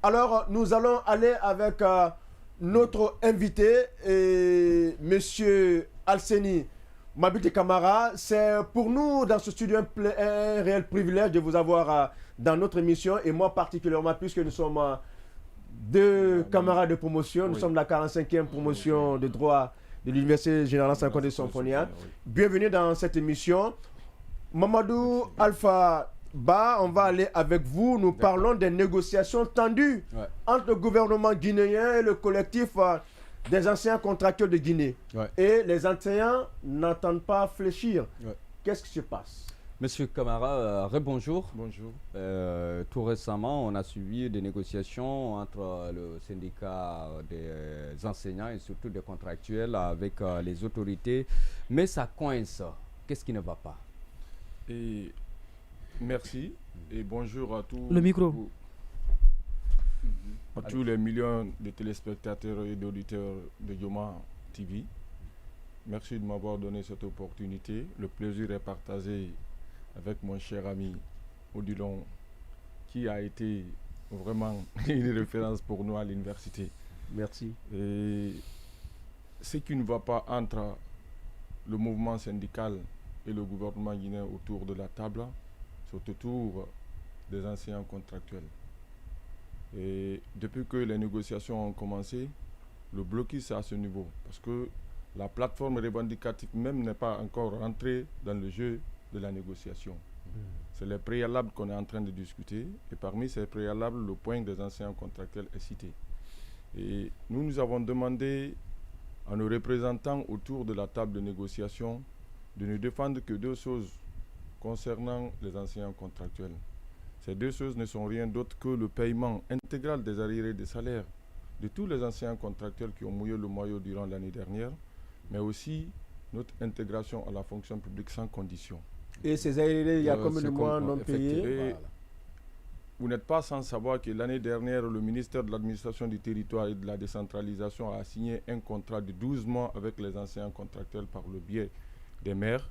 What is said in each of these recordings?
Alors, nous allons aller avec notre invité, Monsieur Alseni Mabiti Camara. C'est pour nous, dans ce studio, un réel privilège de vous avoir dans notre émission, et moi particulièrement, puisque nous sommes deux camarades de promotion. Nous sommes la 45e promotion de droit de l'Université Générale Sankonde Symphonia. Bienvenue dans cette émission. Mamadou Alpha Ba, on va aller avec vous. Nous parlons des négociations tendues entre le gouvernement guinéen et le collectif des anciens contractuels de Guinée. Et les enseignants n'entendent pas fléchir. Qu'est-ce qui se passe? Monsieur Camara, rebonjour. Bonjour. Tout récemment, on a suivi des négociations entre le syndicat des enseignants et surtout des contractuels avec les autorités. Mais ça coince. Qu'est-ce qui ne va pas? Et merci et bonjour à tous. Le micro. À tous les millions de téléspectateurs et d'auditeurs de Yoma TV. Merci de m'avoir donné cette opportunité. Le plaisir est partagé avec mon cher ami Odilon, qui a été vraiment une référence pour nous à l'université. Merci. Et ce qui ne va pas entre le mouvement syndical et le gouvernement guinéen autour de la table, c'est autour des enseignants contractuels. Et depuis que les négociations ont commencé, le blocus est à ce niveau, parce que la plateforme revendicative même n'est pas encore rentrée dans le jeu de la négociation. C'est les préalables qu'on est en train de discuter, et parmi ces préalables, le point des enseignants contractuels est cité. Et nous avons demandé à nos représentants autour de la table de négociation de ne défendre que deux choses concernant les enseignants contractuels. Ces deux choses ne sont rien d'autre que le paiement intégral des arriérés de salaire de tous les enseignants contractuels qui ont mouillé le maillot durant l'année dernière, mais aussi notre intégration à la fonction publique sans condition. Et ces arriérés, il y a combien de mois non payés? Vous n'êtes pas sans savoir que l'année dernière, le ministère de l'Administration du Territoire et de la Décentralisation a signé un contrat de 12 mois avec les enseignants contractuels par le biais des maires.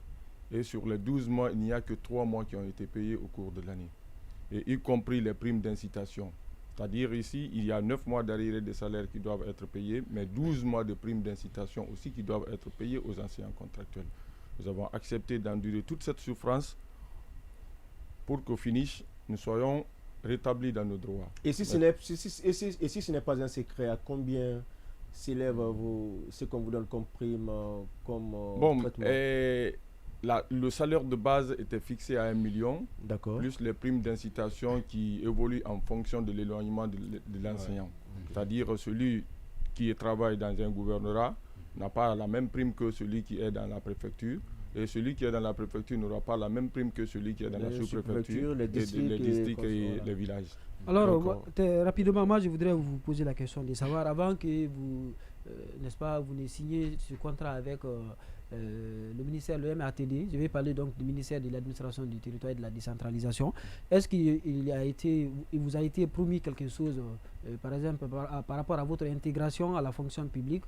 Et sur les 12 mois, il n'y a que 3 mois qui ont été payés au cours de l'année. Et y compris les primes d'incitation. C'est-à-dire ici, il y a 9 mois d'arriérés de salaire qui doivent être payés, mais 12 mois de primes d'incitation aussi qui doivent être payés aux enseignants contractuels. Nous avons accepté d'endurer toute cette souffrance pour qu'au finish, nous soyons rétablis dans nos droits. Et si ce n'est pas un secret, à combien s'élève ce qu'on vous donne comme prime, comme traitement? Le salaire de base était fixé à 1 million, plus les primes d'incitation qui évoluent en fonction de l'éloignement de l'enseignant. C'est-à-dire celui qui travaille dans un gouvernorat n'a pas la même prime que celui qui est dans la préfecture, et celui qui est dans la préfecture n'aura pas la même prime que celui qui est dans la sous-préfecture, les districts et les villages. Alors, rapidement, moi je voudrais vous poser la question de savoir, avant que vous, n'est-ce pas, vous ne signiez ce contrat avec le ministère, le MATD, je vais parler donc du ministère de l'Administration du Territoire et de la Décentralisation. Est-ce qu'il vous a été promis quelque chose, par exemple, par rapport à votre intégration à la fonction publique,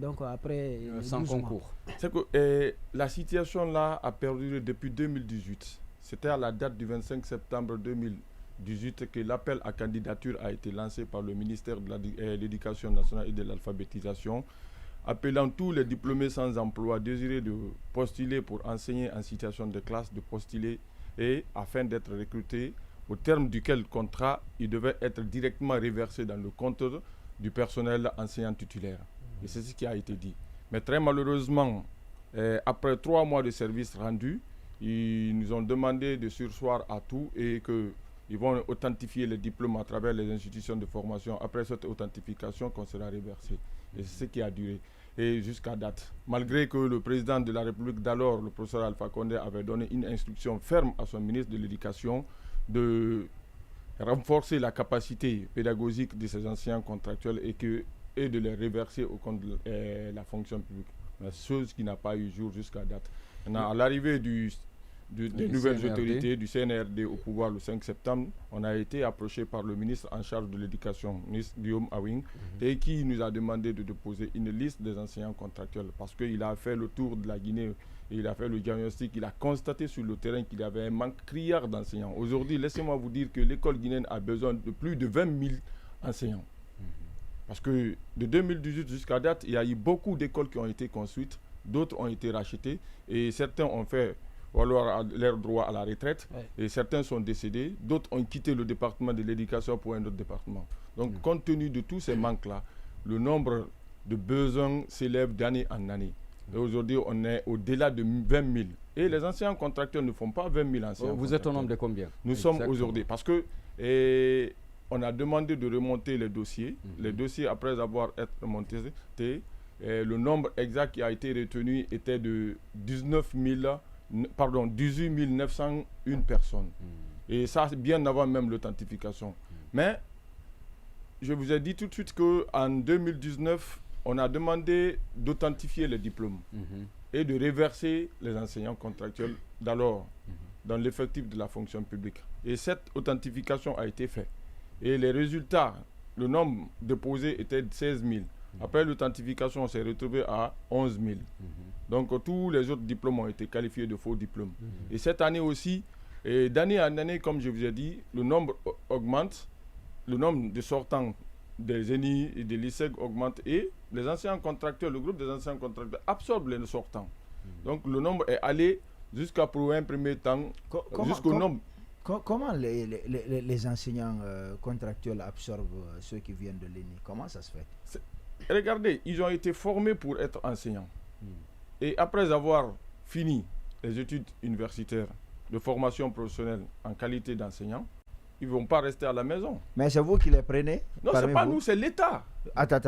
donc après sans concours? C'est que la situation là a perduré depuis 2018. C'était à la date du 25 septembre 2018 que l'appel à candidature a été lancé par le ministère de l'Éducation nationale et de l'alphabétisation, appelant tous les diplômés sans emploi désirés de postuler pour enseigner en situation de classe, de postuler, et afin d'être recrutés, au terme duquel contrat, il devait être directement reversé dans le compte du personnel enseignant titulaire. Et c'est ce qui a été dit. Mais très malheureusement, après 3 mois de service rendu, ils nous ont demandé de surseoir à tout et qu'ils vont authentifier les diplômes à travers les institutions de formation. Après cette authentification, qu'on sera reversé. Et c'est ce qui a duré. Et jusqu'à date, malgré que le président de la République d'alors, le professeur Alpha Condé, avait donné une instruction ferme à son ministre de l'Éducation de renforcer la capacité pédagogique de ces anciens contractuels et de les reverser au compte de la fonction publique. Chose qui n'a pas eu jour jusqu'à date. Maintenant, à l'arrivée des nouvelles autorités du CNRD au pouvoir le 5 septembre, on a été approché par le ministre en charge de l'éducation, ministre Guillaume Awing, et qui nous a demandé de déposer une liste des enseignants contractuels parce qu'il a fait le tour de la Guinée, et il a fait le diagnostic, il a constaté sur le terrain qu'il y avait un manque criard d'enseignants. Aujourd'hui, laissez-moi vous dire que l'école guinéenne a besoin de plus de 20 000 enseignants. Parce que de 2018 jusqu'à date, il y a eu beaucoup d'écoles qui ont été construites, d'autres ont été rachetées et certains ont fait valoir leur droit à la retraite et certains sont décédés, d'autres ont quitté le département de l'éducation pour un autre département. Donc compte tenu de tous ces manques-là, le nombre de besoins s'élève d'année en année. Et aujourd'hui, on est au-delà de 20 000. Et les enseignants contractuels ne font pas 20 000 enseignants. Vous êtes au nombre de combien? Nous sommes aujourd'hui, parce que on a demandé de remonter les dossiers. Les dossiers, après avoir été remontés, le nombre exact qui a été retenu était de 18 901 personnes. Et ça, bien avant même l'authentification. Mais je vous ai dit tout de suite qu'en 2019, on a demandé d'authentifier les diplômes et de reverser les enseignants contractuels d'alors dans l'effectif de la fonction publique. Et cette authentification a été faite. Et les résultats, le nombre déposé était de 16 000. Après l'authentification, on s'est retrouvé à 11 000. Donc tous les autres diplômes ont été qualifiés de faux diplômes. Et cette année aussi, d'année en année, comme je vous ai dit, le nombre augmente, le nombre de sortants des ENI et des lycées augmente et les enseignants contractuels, le groupe des enseignants contractuels absorbe les sortants. Donc le nombre est allé jusqu'à pour un premier temps, jusqu'au nombre. Comment les enseignants contractuels absorbent ceux qui viennent de l'ENI? Comment ça se fait? Regardez, ils ont été formés pour être enseignants. Et après avoir fini les études universitaires de formation professionnelle en qualité d'enseignant, ils ne vont pas rester à la maison. Mais c'est vous qui les prenez? Non, ce n'est pas nous, c'est l'État. Attends.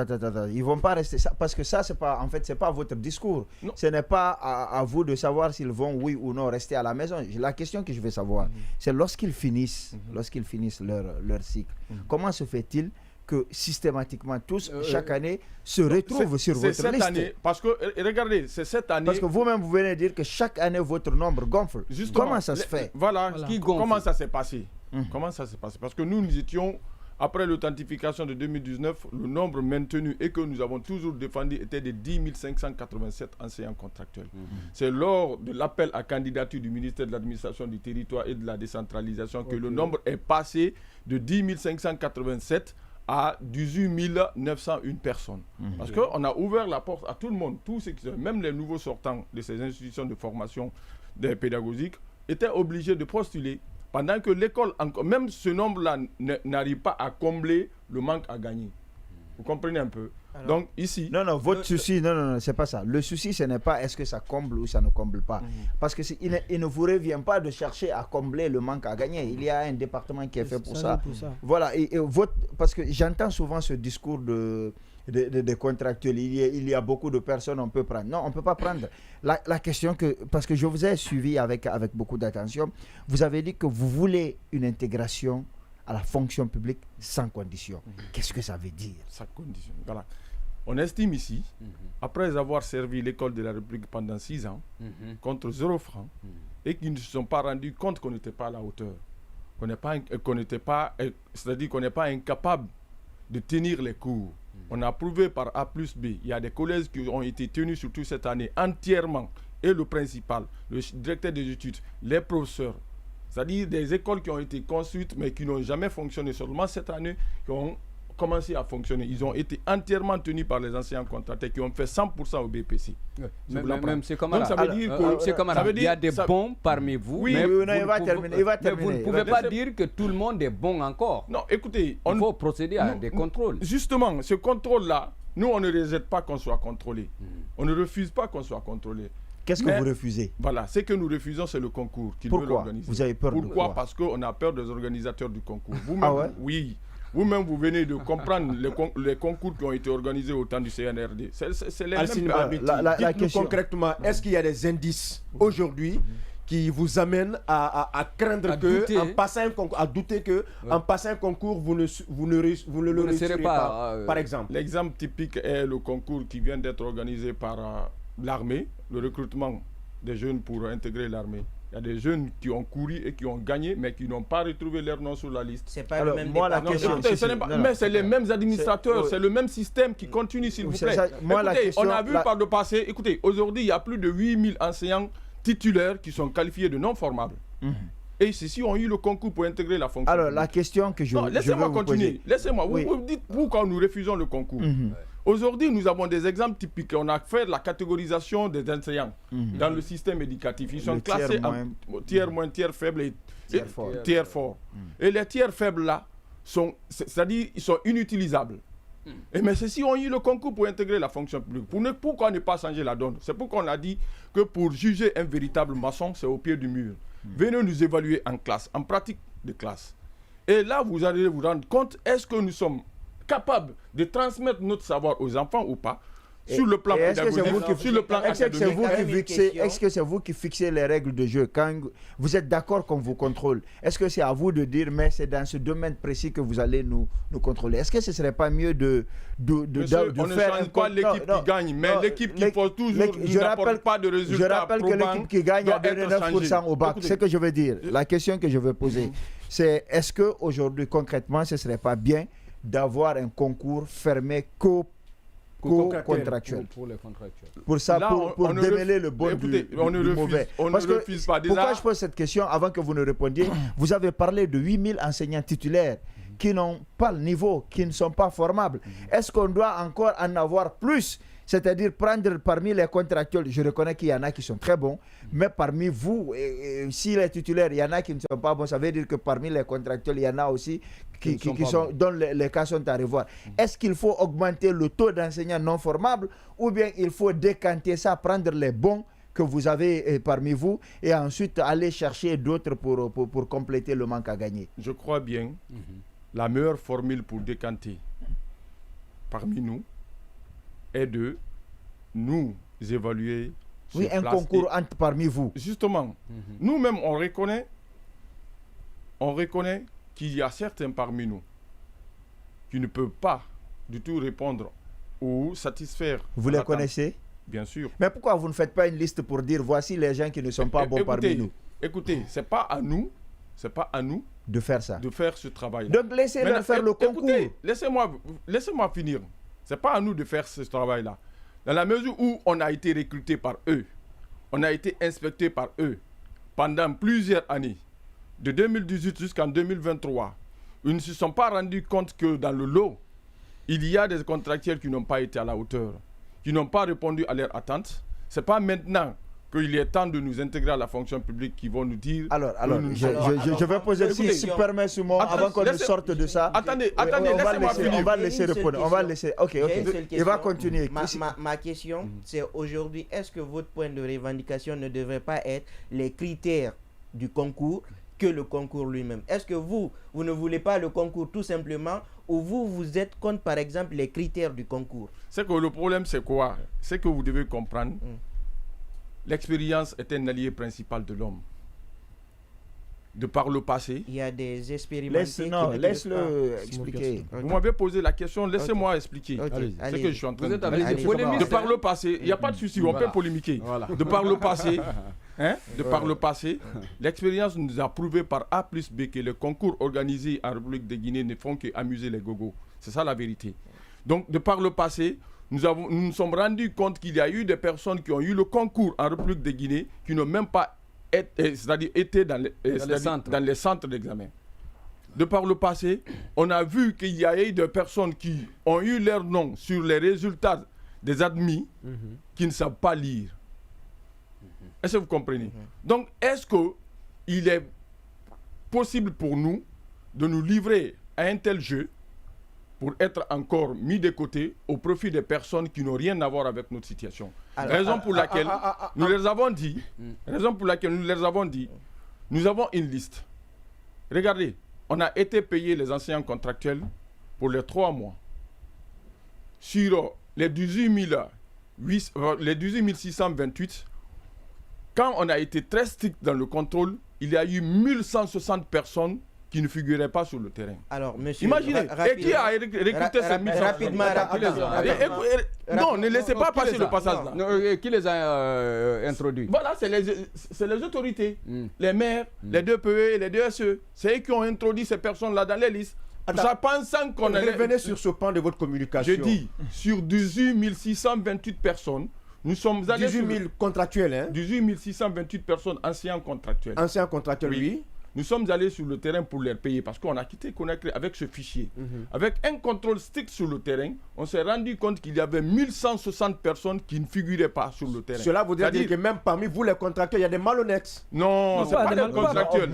Ils ne vont pas rester. Parce que ça, c'est pas, en fait, ce n'est pas votre discours. Non. Ce n'est pas à vous de savoir s'ils vont, oui ou non, rester à la maison. La question que je veux savoir, c'est lorsqu'ils finissent, leur cycle, comment se fait-il que systématiquement tous, chaque année, se retrouvent sur votre liste? Année, parce que, regardez, c'est cette année... Parce que vous-même, vous venez de dire que chaque année, votre nombre gonfle. Justement, comment ça se fait? Voilà. Comment ça s'est passé? Comment ça s'est passé? Parce que nous étions, après l'authentification de 2019, le nombre maintenu et que nous avons toujours défendu était de 10 587 enseignants contractuels. C'est lors de l'appel à candidature du ministère de l'Administration du Territoire et de la Décentralisation que le nombre est passé de 10 587 à 18 901 personnes. Parce qu'on a ouvert la porte à tout le monde, tous ceux qui sont, même les nouveaux sortants de ces institutions de formation pédagogique, étaient obligés de postuler. Pendant que l'école, même ce nombre-là n'arrive pas à combler le manque à gagner. Vous comprenez un peu? Alors, donc ici... Non, votre souci, non, c'est pas ça. Le souci, ce n'est pas est-ce que ça comble ou ça ne comble pas. Parce que il ne vous revient pas de chercher à combler le manque à gagner. Il y a un département qui est fait pour ça. Voilà, parce que j'entends souvent ce discours de contractuels. Il y a beaucoup de personnes, on peut prendre. Non, on ne peut pas prendre. La question parce que je vous ai suivi avec beaucoup d'attention, vous avez dit que vous voulez une intégration à la fonction publique sans condition. Qu'est-ce que ça veut dire? Sans condition, voilà. On estime ici, après avoir servi l'école de la République pendant 6 ans, contre 0 francs, et qu'ils ne se sont pas rendus compte qu'on n'était pas à la hauteur, c'est-à-dire qu'on n'est pas incapable de tenir les cours. On a prouvé par A plus B. Il y a des collèges qui ont été tenus surtout cette année entièrement. Et le principal, le directeur des études, les professeurs, c'est-à-dire des écoles qui ont été construites mais qui n'ont jamais fonctionné. Seulement cette année, qui ont commencé à fonctionner. Ils ont été entièrement tenus par les enseignants contractés qui ont fait 100% au BPC. Même c'est comme ça. Donc ça veut dire que... il y a des bons parmi vous, mais vous ne pouvez pas dire que tout le monde est bon encore. Non, écoutez... Il faut procéder à des contrôles. Justement, ce contrôle-là, nous, on ne rejette pas qu'on soit contrôlé. On ne refuse pas qu'on soit contrôlé. Qu'est-ce que vous refusez? Voilà, ce que nous refusons, c'est le concours qu'ils veulent organiser. Vous avez peur de quoi? Pourquoi? Parce qu'on a peur des organisateurs du concours. Vous-même, oui. Vous-même, vous venez de comprendre les concours qui ont été organisés au temps du CNRD. C'est les mêmes. La question concrètement, est-ce qu'il y a des indices aujourd'hui qui vous amènent à craindre que, en passant un concours, à douter que, en passant un concours, vous ne le réussirez pas, par exemple? L'exemple typique est le concours qui vient d'être organisé par l'armée, le recrutement des jeunes pour intégrer l'armée. Il y a des jeunes qui ont couru et qui ont gagné, mais qui n'ont pas retrouvé leur nom sur la liste. C'est pas le même département. Mais c'est les mêmes administrateurs, c'est le même système qui continue, s'il vous plaît. Écoutez, on a vu par le passé, écoutez, aujourd'hui, il y a plus de 8000 enseignants titulaires qui sont qualifiés de non formables. Et ceux-ci ont eu le concours pour intégrer la fonction Alors, publique. la question que je veux laissez-moi vous continuer. poser. Laissez-moi. Oui. Vous dites pourquoi nous refusons le concours. Aujourd'hui, nous avons des exemples typiques. On a fait la catégorisation des enseignants dans le système éducatif. Ils sont Le classés tiers en tiers moins, tiers faible et Tiers fort. fort. Et les tiers faibles là, c'est-à-dire ils sont inutilisables. Et mais ceux-ci ont eu le concours pour intégrer la fonction publique. Pourquoi ne pas changer la donne? C'est pourquoi on a dit que pour juger un véritable maçon, c'est au pied du mur. Venez nous évaluer en classe, en pratique de classe. Et là, vous allez vous rendre compte, est-ce que nous sommes capables de transmettre notre savoir aux enfants ou pas, sur le plan pédagogique, sur le plan académique. Est-ce que c'est vous qui fixez les règles de jeu quand vous êtes d'accord qu'on vous contrôle? Est-ce que c'est à vous de dire, mais c'est dans ce domaine précis que vous allez nous contrôler? Est-ce que ce ne serait pas mieux de Monsieur, on faire ne change pas l'équipe qui gagne, mais l'équipe qui faut toujours n'apporte pas de résultats. Je rappelle que l'équipe qui gagne a donné 9% au bac. Ce que je veux dire, la question que je veux poser, c'est est-ce qu'aujourd'hui, concrètement, ce ne serait pas bien d'avoir un concours fermé co-contractuel pour les contractuels. pour ça, là, pour démêler le bon du mauvais. Parce que, refuse pas. Pourquoi je pose cette question avant que vous ne répondiez? Vous avez parlé de 8000 enseignants titulaires qui n'ont pas le niveau, qui ne sont pas formables. Est-ce qu'on doit encore en avoir plus? C'est-à-dire prendre parmi les contractuels, je reconnais qu'il y en a qui sont très bons, mais parmi vous, si les titulaires, il y en a qui ne sont pas bons, ça veut dire que parmi les contractuels, il y en a aussi dont les cas sont à revoir. Est-ce qu'il faut augmenter le taux d'enseignants non formables ou bien il faut décanter ça, prendre les bons que vous avez parmi vous et ensuite aller chercher d'autres pour compléter le manque à gagner? Je crois bien la meilleure formule pour décanter parmi nous est de nous évaluer. Oui, un concours entre parmi vous. Justement, nous-mêmes, on reconnaît qu'il y a certains parmi nous qui ne peuvent pas du tout répondre ou satisfaire. Vous les connaissez? Bien sûr. Mais pourquoi vous ne faites pas une liste pour dire voici les gens qui ne sont pas bons parmi nous? Écoutez, c'est pas à nous de faire ça, de faire ce travail. Donc laissez-leur faire le concours. Écoutez, laissez-moi finir. Ce n'est pas à nous de faire ce travail-là. Dans la mesure où on a été recruté par eux, on a été inspecté par eux pendant plusieurs années, de 2018 jusqu'en 2023, ils ne se sont pas rendus compte que dans le lot, il y a des contractuels qui n'ont pas été à la hauteur, qui n'ont pas répondu à leurs attentes. Ce n'est pas maintenant qu'il est temps de nous intégrer à la fonction publique qui vont nous dire... Alors, je vais poser, si tu permets, Simon, avant qu'on ne sorte de ça... Attendez, laissez-moi finir. On va laisser répondre. On va laisser... Ok. Il va continuer. Ma question, c'est aujourd'hui, est-ce que votre point de revendication ne devrait pas être les critères du concours que le concours lui-même? Est-ce que vous ne voulez pas le concours tout simplement ou vous êtes contre, par exemple, les critères du concours? C'est que le problème, c'est quoi? C'est que vous devez comprendre... L'expérience est un allié principal de l'homme. De par le passé. Il y a des expérimentations. Laisse-le expliquer. Vous m'avez posé la question, laissez-moi expliquer. Ce que je suis en train de dire. De par le passé, il n'y a pas de souci, on peut polémiquer. Voilà. De par le passé, l'expérience nous a prouvé par A plus B que les concours organisés en République de Guinée ne font qu'amuser les gogos. C'est ça la vérité. Donc, de par le passé, nous nous sommes rendus compte qu'il y a eu des personnes qui ont eu le concours en République de Guinée qui n'ont même pas été dans les centres d'examen. De par le passé, on a vu qu'il y a eu des personnes qui ont eu leur nom sur les résultats des admis qui ne savent pas lire. Est-ce que vous comprenez? Donc, est-ce qu'il est possible pour nous de nous livrer à un tel jeu pour être encore mis de côté au profit des personnes qui n'ont rien à voir avec notre situation? Raison pour laquelle nous les avons dit, nous avons une liste. Regardez, on a été payé les enseignants contractuels pour les 3 mois. Sur les 18 628, quand on a été très strict dans le contrôle, il y a eu 1160 personnes qui ne figuraient pas sur le terrain. Alors, monsieur... Imaginez, et qui a recruté ces 1160? Rapidement. Non, ne laissez pas passer le passage là. Qui les a introduits? Voilà, c'est les autorités, les maires, les DPE, les DSE. C'est eux qui ont introduit ces personnes-là dans les listes. Ça pensant qu'on allait... Revenez sur ce pan de votre communication. Je dis, sur 18 628 personnes, nous sommes allés 18 000 contractuels, hein? 18 628 personnes enseignants contractuels. Anciens contractuels, oui. Nous sommes allés sur le terrain pour les payer parce qu'on a quitté Conakry avec ce fichier. Avec un contrôle strict sur le terrain, on s'est rendu compte qu'il y avait 1160 personnes qui ne figuraient pas sur le terrain. Cela voudrait dire que même parmi vous, les contracteurs, il y a des malhonnêtes. Non, ce n'est pas des contractuels.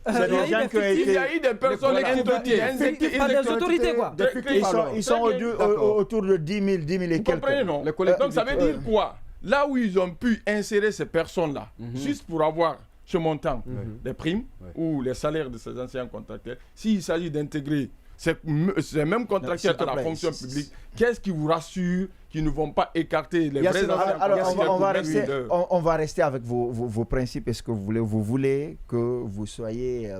Il y a eu des personnes des autorités, quoi. Ils sont autour de 10 000 et quelques. Comprenez, non? Donc ça veut dire quoi? Là où ils ont pu insérer ces personnes-là, juste pour avoir ce montant des primes ou les salaires de ces anciens contractuels, s'il s'agit d'intégrer ces mêmes contractuels à la fonction publique, qu'est-ce qui vous rassure qu'ils ne vont pas écarter les vrais anciens? Alors, on va rester avec vos principes et ce que vous voulez. Vous voulez que vous soyez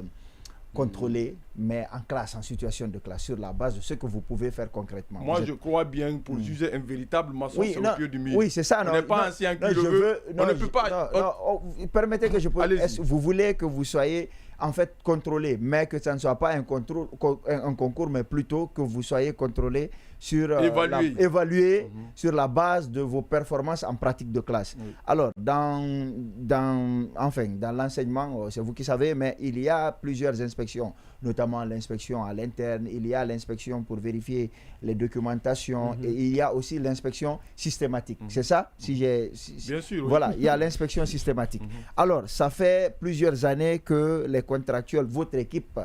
contrôlé, mais en classe, en situation de classe, sur la base de ce que vous pouvez faire concrètement. Moi, je crois bien, pour juger un véritable maçon, c'est au pied du mur. Oui, c'est ça. On n'est pas ancien qui le veut. On ne peut pas... Permettez que je pose... Vous voulez que vous soyez en fait contrôlé, mais que ça ne soit pas un concours, mais plutôt que vous soyez contrôlé sur évalué sur la base de vos performances en pratique de classe. Alors, dans l'enseignement, c'est vous qui savez, mais il y a plusieurs inspections, notamment l'inspection à l'interne, il y a l'inspection pour vérifier les documentations et il y a aussi l'inspection systématique. C'est ça? Bien sûr. Voilà, il y a l'inspection systématique. Alors, ça fait plusieurs années que les contractuels, votre équipe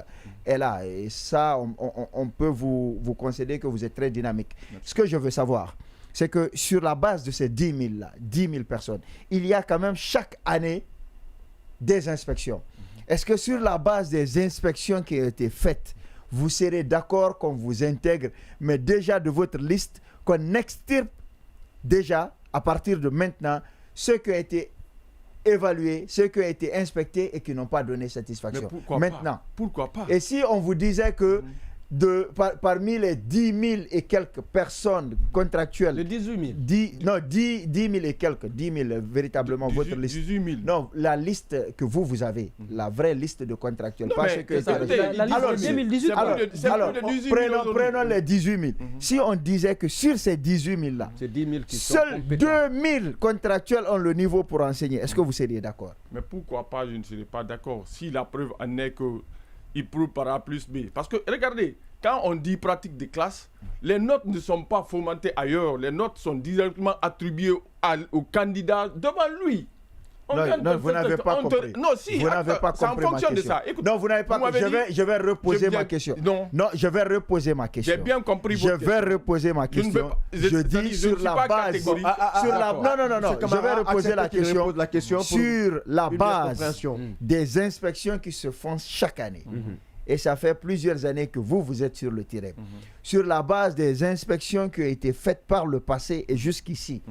est là et ça, on peut vous concéder que vous êtes très dynamique. Ce que je veux savoir, c'est que sur la base de ces 10 000 personnes, il y a quand même chaque année des inspections. Est-ce que sur la base des inspections qui ont été faites, vous serez d'accord qu'on vous intègre, mais déjà de votre liste, qu'on extirpe déjà, à partir de maintenant, ceux qui ont été évalués, ceux qui ont été inspectés et qui n'ont pas donné satisfaction? Pourquoi pas? Et si on vous disait que parmi les 10 000 et quelques personnes contractuelles... Les 18 000. 10 000 et quelques, 10 000 véritablement votre liste. 18 000. Non, la liste que vous avez, la vraie liste de contractuels. Non, pas ce que alors, 2018. Alors, prenons les 18 000. Si on disait que sur ces 18 000 là, seuls 2 000 contractuels ont le niveau pour enseigner, est-ce que vous seriez d'accord? Mais pourquoi pas, je ne serais pas d'accord. Si la preuve en est que il prouve par A plus B. Parce que, regardez, quand on dit pratique de classe, les notes ne sont pas fomentées ailleurs. Les notes sont directement attribuées au candidat devant lui. Non, vous n'avez pas compris. Non, si, vous n'avez pas compris ma question. De ça. Écoute, non, vous n'avez pas compris. Je vais reposer ma question. Non, je vais reposer ma question. J'ai bien compris votre question. Je vais reposer ma question. Je dis sur la base... Non, je vais reposer la question sur la base des inspections qui se font chaque année. Et ça fait plusieurs années que vous êtes sur le terrain. Sur la base des inspections qui ont été faites par le passé et jusqu'ici,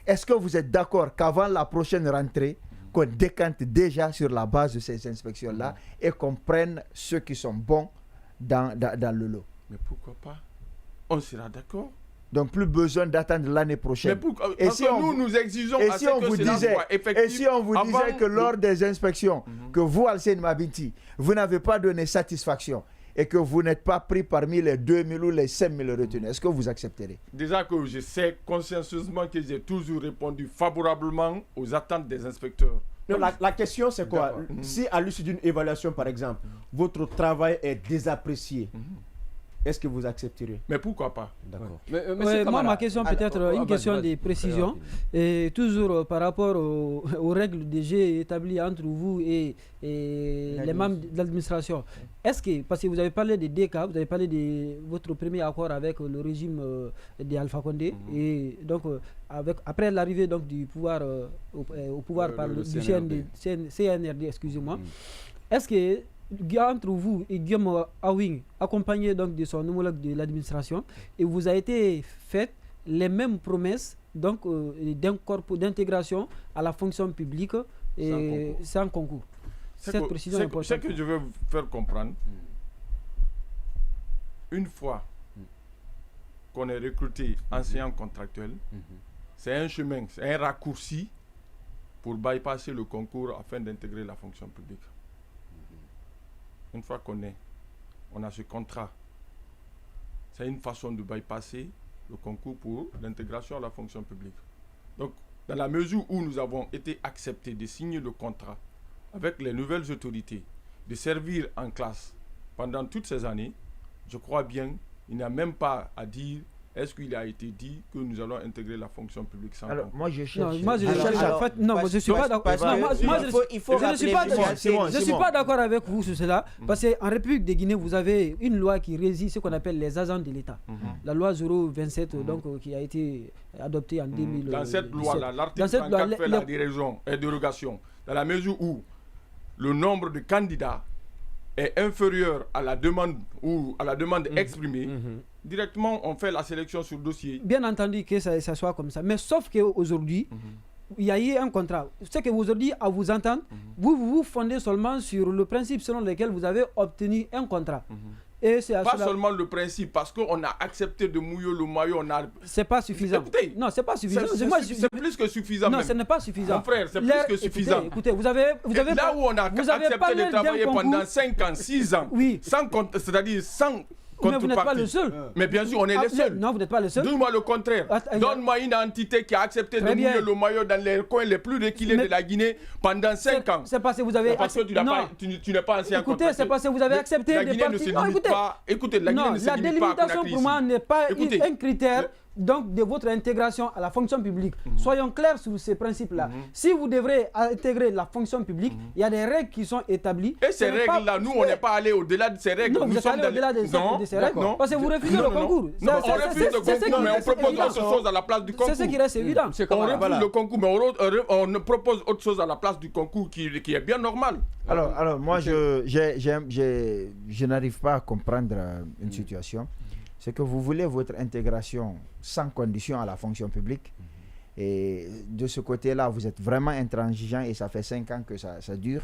est-ce que vous êtes d'accord qu'avant la prochaine rentrée, qu'on décante déjà sur la base de ces inspections-là et qu'on prenne ceux qui sont bons dans le lot? Mais pourquoi pas? On sera d'accord. Donc plus besoin d'attendre l'année prochaine. Mais pourquoi? Parce que nous exigeons à ce que cela soit effectif. Et si on vous disait que lors des inspections, que vous, Alcine Mabinti, vous n'avez pas donné satisfaction et que vous n'êtes pas pris parmi les 2 000 ou les 5 000 retenus, est-ce que vous accepterez? Déjà que je sais consciencieusement que j'ai toujours répondu favorablement aux attentes des inspecteurs. Non, la question c'est quoi? Si à l'issue d'une évaluation par exemple, votre travail est désapprécié, est-ce que vous accepterez? Mais pourquoi pas? D'accord. Moi, ma question peut-être une question de précision. Et toujours par rapport aux règles de jeu établies entre vous et les membres de l'administration. Est-ce que, parce que vous avez parlé des DK, vous avez parlé de votre premier accord avec le régime d'Alpha Condé, et donc après l'arrivée du pouvoir au pouvoir par du CNRD, excusez-moi, est-ce que entre vous et Guillaume Awing, accompagné donc de son homologue de l'administration, et vous a été faites les mêmes promesses donc d'intégration à la fonction publique et sans concours. Cette précision est importante. Ce que je veux vous faire comprendre, une fois qu'on est recruté enseignant contractuel, c'est un chemin, c'est un raccourci pour bypasser le concours afin d'intégrer la fonction publique. Une fois on a ce contrat, c'est une façon de bypasser le concours pour l'intégration à la fonction publique. Donc, dans la mesure où nous avons été acceptés de signer le contrat avec les nouvelles autorités, de servir en classe pendant toutes ces années, je crois bien, il n'y a même pas à dire est-ce qu'il a été dit que nous allons intégrer la fonction publique sans Alors, concours. moi, je cherche. Non, moi, je ne suis pas d'accord. Je ne suis pas d'accord avec vous sur cela. Parce qu'en République de Guinée, vous avez une loi qui régit ce qu'on appelle les agents de l'État. La loi 027, donc, qui a été adoptée en 2000. Dans cette loi-là, l'article 34 fait la dérogation. Dans la mesure où le nombre de candidats est inférieur à la demande ou à la demande exprimée, directement on fait la sélection sur dossier. Bien entendu que ça soit comme ça, mais sauf qu'aujourd'hui, il y a eu un contrat. C'est que aujourd'hui, à vous entendre, vous vous fondez seulement sur le principe selon lequel vous avez obtenu un contrat. Et c'est pas seulement le principe, parce qu'on a accepté de mouiller le maillot, c'est pas suffisant. Écoutez, non, c'est pas suffisant. C'est plus que suffisant. Non, même. ce n'est pas suffisant. Mon frère, c'est plus que suffisant. Écoutez, vous avez là où on a accepté de travailler pendant 5 ans, 6 ans, oui. c'est-à-dire sans mais vous n'êtes pas le seul. Mais bien sûr, on est les seuls. Non, vous n'êtes pas le seul. Dis-moi le contraire. Donne-moi une entité qui a accepté de mouiller le maillot dans les coins les plus reculés de la Guinée pendant 5 ans. C'est parce que vous avez accepté. Tu n'es pas ancien. Écoutez, c'est parce que vous avez accepté la Guinée ne se limite pas. Écoutez, la Guinée ne se limite pas. La délimitation pour moi n'est pas un critère donc de votre intégration à la fonction publique. Soyons clairs sur ces principes-là. Si vous devrez intégrer la fonction publique, il y a des règles qui sont établies. Et ces règles-là, nous, on n'est pas allé au-delà de ces règles. Non, vous êtes allé au-delà de ces règles. Parce que vous refusez le concours. Non, on refuse le concours, mais on propose autre chose à la place du concours. C'est ce qui reste évident. On refuse le concours, mais on propose autre chose à la place du concours qui est bien normal. Alors moi, je n'arrive pas à comprendre une situation. C'est que vous voulez votre intégration sans condition à la fonction publique. Et de ce côté-là, vous êtes vraiment intransigeant et ça fait 5 ans que ça dure.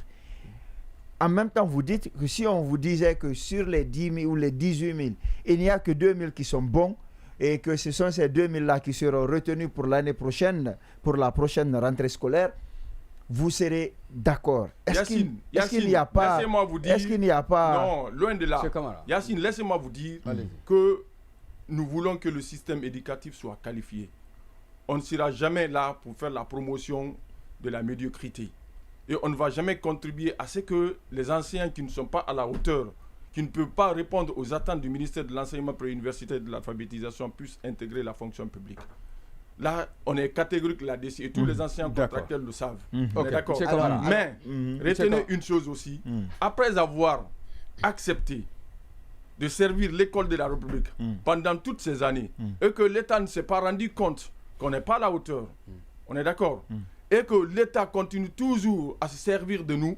En même temps, vous dites que si on vous disait que sur les 10 000 ou les 18 000, il n'y a que 2 000 qui sont bons et que ce sont ces 2 000-là qui seront retenus pour l'année prochaine, pour la prochaine rentrée scolaire, vous serez d'accord. Est-ce qu'il n'y a pas... Laissez-moi vous dire... Est-ce qu'il n'y a pas... Non, loin de là. Yacine, laissez-moi vous dire que nous voulons que le système éducatif soit qualifié. On ne sera jamais là pour faire la promotion de la médiocrité. Et on ne va jamais contribuer à ce que les enseignants qui ne sont pas à la hauteur, qui ne peuvent pas répondre aux attentes du ministère de l'enseignement préuniversitaire et de l'alphabétisation puissent intégrer la fonction publique. Là, on est catégorique là-dessus et tous les anciens contractuels le savent. On est d'accord. Mais retenez une chose aussi. Après avoir accepté de servir l'école de la République pendant toutes ces années et que l'État ne s'est pas rendu compte qu'on n'est pas à la hauteur, on est d'accord, et que l'État continue toujours à se servir de nous,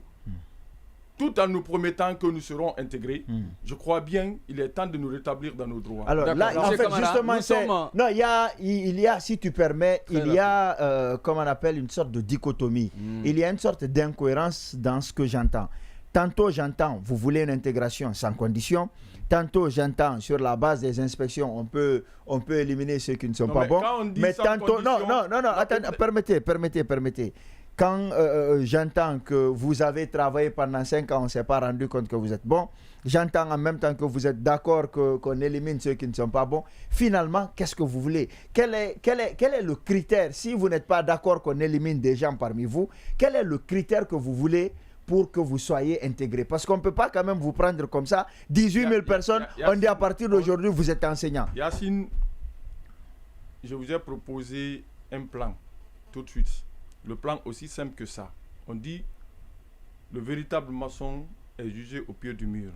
tout en nous promettant que nous serons intégrés, je crois bien qu'il est temps de nous rétablir dans nos droits. Alors là, en fait, justement, c'est... Non, il y a, si tu permets, il y a, comme on appelle, une sorte de dichotomie. Il y a une sorte d'incohérence dans ce que j'entends. Tantôt, j'entends, vous voulez une intégration sans condition. Tantôt, j'entends, sur la base des inspections, on peut éliminer ceux qui ne sont pas bons. Mais tantôt, non, attends, permettez. Quand j'entends que vous avez travaillé pendant 5 ans, on ne s'est pas rendu compte que vous êtes bon. J'entends en même temps que vous êtes d'accord qu'on élimine ceux qui ne sont pas bons. Finalement, qu'est-ce que vous voulez? Quel est le critère? Si vous n'êtes pas d'accord qu'on élimine des gens parmi vous, quel est le critère que vous voulez pour que vous soyez intégrés? Parce qu'on ne peut pas quand même vous prendre comme ça. 18 000 personnes, on dit à partir d'aujourd'hui, vous êtes enseignant. Yacine, je vous ai proposé un plan tout de suite. Le plan aussi simple que ça. On dit, le véritable maçon est jugé au pied du mur.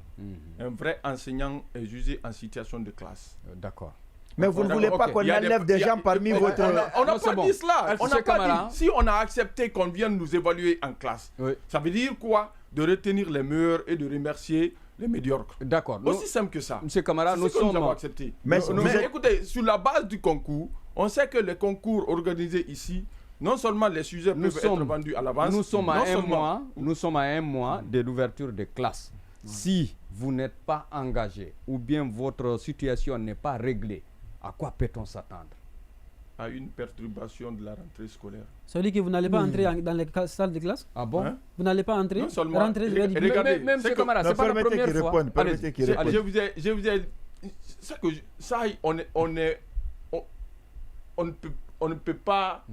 Un vrai enseignant est jugé en situation de classe. D'accord. Mais vous ne voulez pas qu'on enlève des gens parmi votre... On n'a pas dit cela. On n'a pas dit. Si on a accepté qu'on vienne nous évaluer en classe, ça veut dire quoi? De retenir les meilleurs et de remercier les médiocres. D'accord. Aussi simple que ça. Monsieur Camara, nous avons accepté. Mais écoutez, sur la base du concours, on sait que les concours organisés ici, non seulement les sujets peuvent être vendus à l'avance. Nous sommes à un mois de l'ouverture des classes. Si vous n'êtes pas engagé ou bien votre situation n'est pas réglée, à quoi peut-on s'attendre? À une perturbation de la rentrée scolaire. Ça veut dire que vous n'allez pas entrer dans les salles de classe? Ah bon? Vous n'allez pas entrer? Non seulement. Regardez, même ce camarade, c'est pas la première fois. Permettez qu'il réponde. Je vous ai ça, on ne peut pas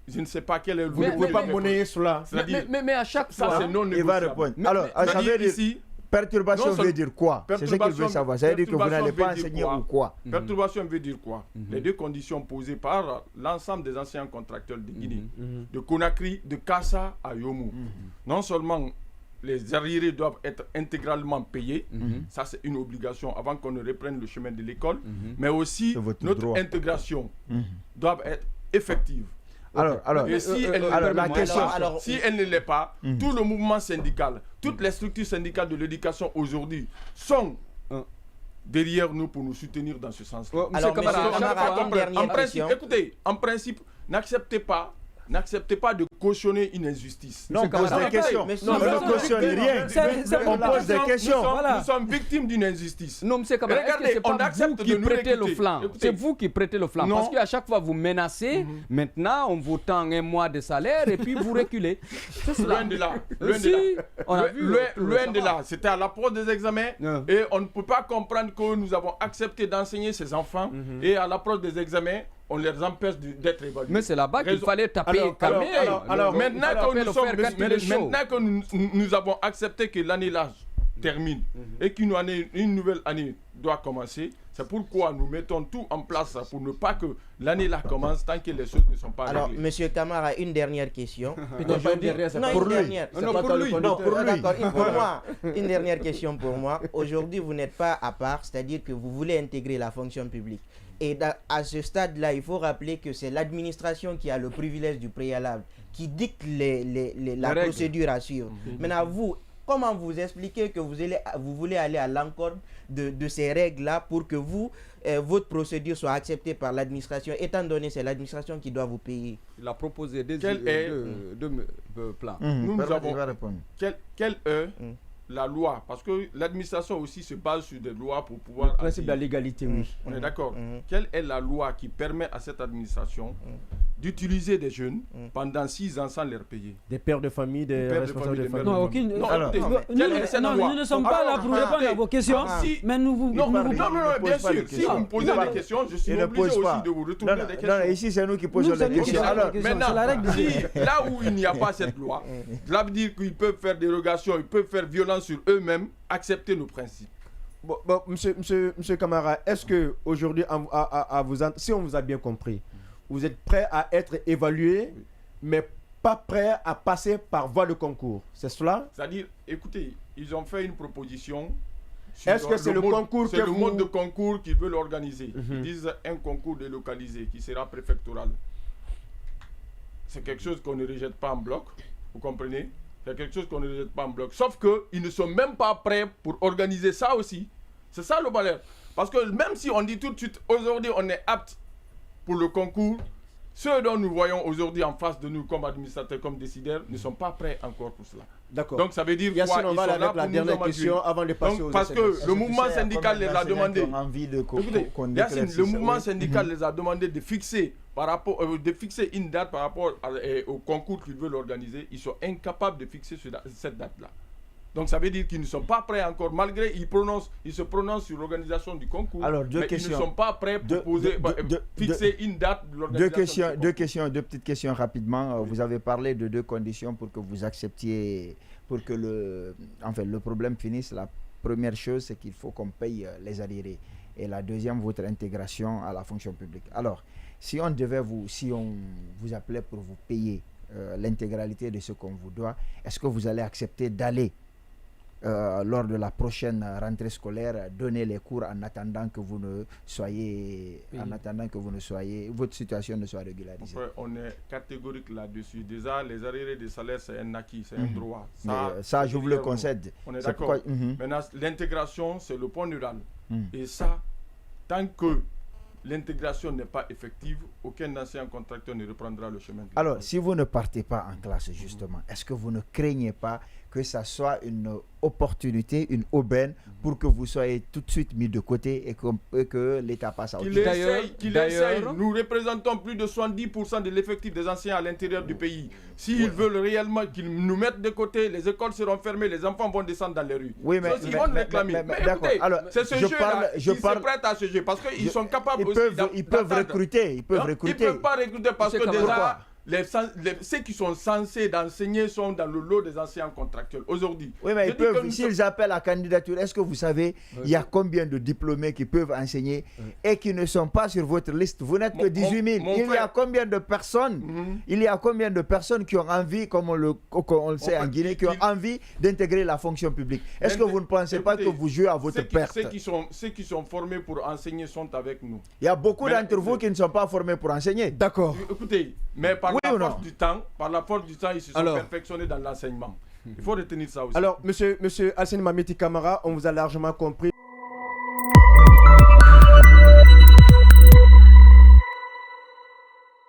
je ne sais pas quel est le... Vous ne pouvez pas monnayer cela. Mais à chaque fois... Ça, c'est non il va répondre. Alors, ça veut dire... Ici, perturbation veut dire quoi? C'est ce qu'il veut savoir. Ça veut dire que vous n'allez pas enseigner ou quoi? Perturbation veut dire quoi? Les deux conditions posées par l'ensemble des anciens contractuels de Guinée, de Conakry, de Kassa à Yomou. Non seulement les arriérés doivent être intégralement payés, ça c'est une obligation avant qu'on ne reprenne le chemin de l'école, mais aussi notre intégration doit être effective. Et si elle ne l'est pas, tout le mouvement syndical, toutes les structures syndicales de l'éducation aujourd'hui sont derrière nous pour nous soutenir dans ce sens-là. Alors, M. Camara, une dernière question. Écoutez, en principe, n'acceptez pas de cautionner une injustice. Non, on pose des questions. On ne cautionne rien. On pose des questions. Nous sommes victimes d'une injustice. Non, M. Camara, regardez, on accepte de nous prêter le flanc. C'est vous qui prêtez le flanc. Parce qu'à chaque fois, vous menacez. Maintenant, on vous tend un mois de salaire et puis vous reculez. Loin de là. Loin de là. C'était à l'approche des examens. Et on ne peut pas comprendre que nous avons accepté d'enseigner ces enfants. Et à l'approche des examens, on les empêche d'être évalués. Mais c'est là-bas qu'il fallait taper et calmer. Alors, maintenant que nous avons accepté que l'année-là termine et qu'une nouvelle année doit commencer, c'est pourquoi nous mettons tout en place pour ne pas que l'année-là commence tant que les choses ne sont pas réglées. Alors, M. Camara, une dernière question. Pour moi, une dernière question pour moi. Aujourd'hui, vous n'êtes pas à part, c'est-à-dire que vous voulez intégrer la fonction publique. Et à ce stade-là, il faut rappeler que c'est l'administration qui a le privilège du préalable, qui dicte la procédure à suivre. Maintenant, vous, comment vous expliquez que vous voulez aller à l'encontre de ces règles-là pour que votre procédure soit acceptée par l'administration, étant donné que c'est l'administration qui doit vous payer? Il a proposé deux plans. Nous avons... Quelle est la loi? Parce que l'administration aussi se base sur des lois pour pouvoir... Le principe de la légalité, oui. On est d'accord. Quelle est la loi qui permet à cette administration d'utiliser des jeunes pendant 6 ans sans les payer? Des pères de famille, des responsables de famille. Non, aucune... Nous ne sommes pas là pour répondre à vos questions, mais nous vous... Non, bien sûr. Si vous me posez des questions, je suis obligé aussi de vous retourner des questions. Non, ici, c'est nous qui posons les questions. Alors, maintenant, là où il n'y a pas cette loi, cela veut dire qu'ils peuvent faire dérogation, ils peuvent faire violence sur eux-mêmes, accepter nos principes. Monsieur Camara, est-ce que aujourd'hui, si on vous a bien compris, vous êtes prêt à être évalué, mais pas prêt à passer par voie de concours? C'est cela? C'est-à-dire, écoutez, ils ont fait une proposition. Est-ce que c'est le concours c'est le mode de concours qu'ils veulent organiser. Ils disent un concours délocalisé qui sera préfectoral. C'est quelque chose qu'on ne rejette pas en bloc, vous comprenez? C'est quelque chose qu'on ne rejette pas en bloc. Sauf qu'ils ne sont même pas prêts pour organiser ça aussi. C'est ça le balai. Parce que même si on dit tout de suite, aujourd'hui on est apte pour le concours, ceux dont nous voyons aujourd'hui en face de nous comme administrateurs, comme décideurs, ne sont pas prêts encore pour cela. D'accord. Donc ça veut dire quoi? Yassine, on va aller avec la dernière question avant de passer aux parce que le mouvement syndical les a demandé. Yassine, le mouvement syndical les a demandé de fixer une date par rapport au concours qu'ils veulent organiser. Ils sont incapables de fixer cette date-là. Donc ça veut dire qu'ils ne sont pas prêts encore, malgré ils se prononcent sur l'organisation du concours. Alors, mais ils ne sont pas prêts pour fixer une date de l'organisation. Deux petites questions rapidement. Vous avez parlé de 2 conditions pour que vous acceptiez, pour que le problème finisse. La première chose, c'est qu'il faut qu'on paye les arriérés. Et la deuxième, votre intégration à la fonction publique. Alors, si on vous appelait pour vous payer l'intégralité de ce qu'on vous doit, est-ce que vous allez accepter d'aller lors de la prochaine rentrée scolaire donner les cours en attendant que votre situation ne soit régularisée? On est catégorique là-dessus. Déjà, les arriérés de salaire, c'est un acquis, c'est un droit. Ça, je vous le concède. On est d'accord. Maintenant, l'intégration, c'est le point neural. Et ça, tant que l'intégration n'est pas effective, aucun ancien contracteur ne reprendra le chemin. Alors, si vous ne partez pas en classe, justement, est-ce que vous ne craignez pas que ça soit une opportunité, une aubaine, pour que vous soyez tout de suite mis de côté et que l'État passe à autre chose? Qu'il essaye. Nous représentons plus de 70% de l'effectif des enseignants à l'intérieur du pays. S'ils veulent réellement qu'ils nous mettent de côté, les écoles seront fermées, les enfants vont descendre dans les rues. Oui, mais ils vont réclamer. Mais écoutez, c'est ce jeu-là, ils se prêtent à ce jeu, parce qu'ils sont capables aussi ils peuvent recruter. Ils peuvent pas recruter parce que déjà... ceux qui sont censés d'enseigner sont dans le lot des enseignants contractuels aujourd'hui. Oui, mais s'ils appellent à candidature, est-ce que vous savez, il y a combien de diplômés qui peuvent enseigner et qui ne sont pas sur votre liste? Vous n'êtes que 18 000. Il y a combien de personnes Il y a combien de personnes qui ont envie, comme on le sait en Guinée, qui ont envie d'intégrer la fonction publique? Est-ce que vous ne pensez pas que vous jouez à votre perte? Ceux qui sont formés pour enseigner sont avec nous. Il y a beaucoup d'entre vous qui ne sont pas formés pour enseigner. D'accord. Écoutez, mais par la force du temps, ils se sont perfectionnés dans l'enseignement. Il faut retenir ça aussi. Alors, monsieur Alseni Mameti Camara, on vous a largement compris.